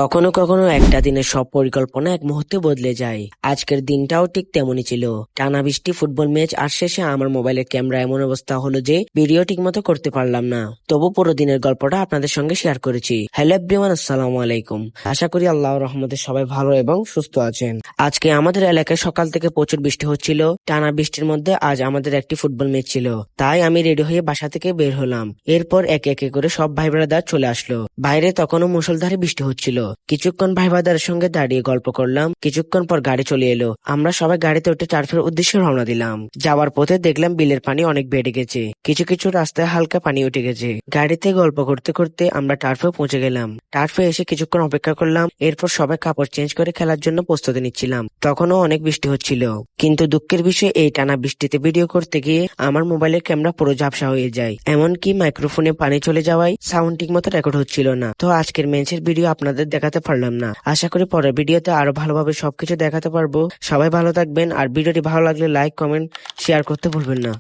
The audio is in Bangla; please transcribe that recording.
কখনো কখনো একটা দিনের সব পরিকল্পনা এক মুহূর্তে বদলে যায়। আজকের দিনটাও ঠিক তেমনই ছিল। টানা বৃষ্টি, ফুটবল ম্যাচ, আর শেষে আমার মোবাইলের ক্যামেরা এমন অবস্থা হলো যে ভিডিও ঠিকমতো করতে পারলাম না। তবু পুরো দিনের গল্পটা আপনাদের সঙ্গে শেয়ার করেছি। হ্যালো এভরিওয়ান, আসসালামু আলাইকুম। আশা করি আল্লাহর রহমতে সবাই ভালো এবং সুস্থ আছেন। আজকে আমাদের এলাকায় সকাল থেকে প্রচুর বৃষ্টি হচ্ছিল। টানা বৃষ্টির মধ্যে আজ আমাদের একটি ফুটবল ম্যাচ ছিল, তাই আমি রেডি হয়ে বাসা থেকে বের হলাম। এরপর একে একে করে সব ভাই ব্রাদার চলে আসলো। বাইরে তখনও মুষলধারে বৃষ্টি হচ্ছিল। কিছুক্ষণ ভাই ব্রাদারের সঙ্গে দাঁড়িয়ে গল্প করলাম। কিছুক্ষণ পর গাড়ি চলে এলো। আমরা সবাই গাড়িতে উঠে টার্ফের উদ্দেশ্যে রওনা দিলাম। যাওয়ার পথে দেখলাম বিলের পানি অনেক বেড়ে গেছে। কিছু কিছু রাস্তায় হালকা পানি উঠে গেছে। গাড়িতে গল্প করতে করতে আমরা টার্ফে পৌঁছে গেলাম। টার্ফে এসে কিছুক্ষণ অপেক্ষা করলাম। এরপর সবাই কাপড় চেঞ্জ করে খেলার জন্য প্রস্তুতি নিচ্ছিলাম। তখনও অনেক বৃষ্টি হচ্ছিল, কিন্তু দুঃখের বিষয় এই টানা বৃষ্টিতে ভিডিও করতে গিয়ে আমার মোবাইলের ক্যামেরা পুরো ঝাপসা হয়ে যায়। এমনকি মাইক্রোফোনে পানি চলে যাওয়ায় সাউন্ড ঠিক মতো রেকর্ড হচ্ছিল না। তো আজকের ম্যাচের ভিডিও আপনাদের দেখাতে পারলাম না। আশা করি পরের ভিডিওতে আরো ভালোভাবে সবকিছু দেখাতে পারবো। সবাই ভালো থাকবেন, আর ভিডিওটি ভালো লাগলে লাইক, কমেন্ট, শেয়ার করতে ভুলবেন না।